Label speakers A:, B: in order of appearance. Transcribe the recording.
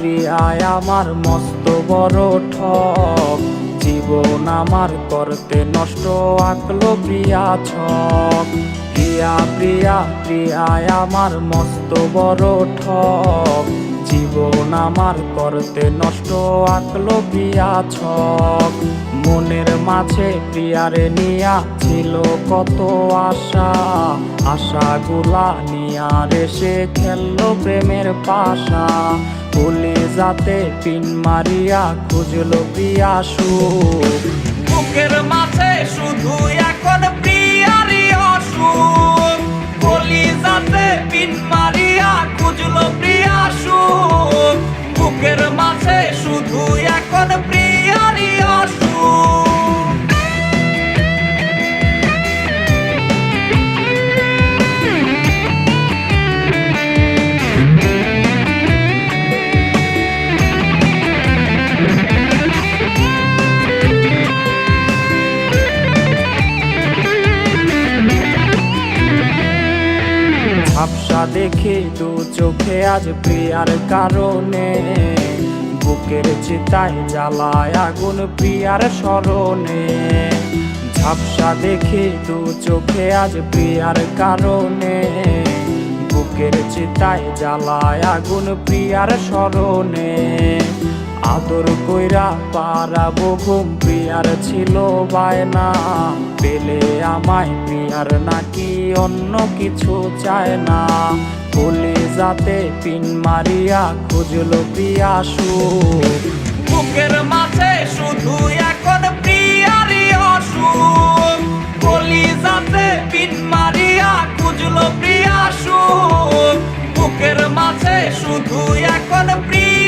A: প্রিয়ায় আমার মস্ত বড় ঠক, জীবন আমার করতে নষ্ট আঁকলো প্রিয়া ছক। প্রিয়া প্রিয়া প্রিয়ায় আমার মস্ত বড় ঠক, জীবন আমার করতে নষ্ট আঁকলো প্রিয়া ছক। মনের মাঝে প্রিয়ারে নিয়া ছিল কত আশা, আশাগুলা নিয়ার এসে খেললো প্রেমের পাশা। কলিজাতে পিন মারিয়া খুঁজলো প্রিয়া সুখ,
B: বুকের মাঝে শুধু এখন প্রিয়ারই অসুখ। কলিজাতে পিন মারিয়া খুঁজলো প্রিয়া সুখ, বুকের মাঝে শুধু এখন প্রিয়ারই অসুখ।
A: ঝাপসা দেখে দু চোখে আজ প্রিয়ার কারণে, বুকের চিতায় জ্বালায় আগুন প্রিয়ার স্মরণে। ঝাপসা দেখে দু চোখে আজ প্রিয়ার কারণে, বুকের চিতায় জ্বালায় আগুন প্রিয়ার স্মরণে। আদর কইরা পারাবো ঘুম প্রিয়ার ছিল বায়না, পেলে আমায় প্রিয়ার নাকি অন্য কিছু চায় না। কলিজাতে পিন মারিয়া খুঁজলো প্রিয়া সুখ,
B: বুকের মাঝে শুধু এখন প্রিয়ারই অসুখ। কলিজাতে পিন মারিয়া খুঁজলো প্রিয়া সুখ, বুকের মাঝে শুধু এখন প্রিয়া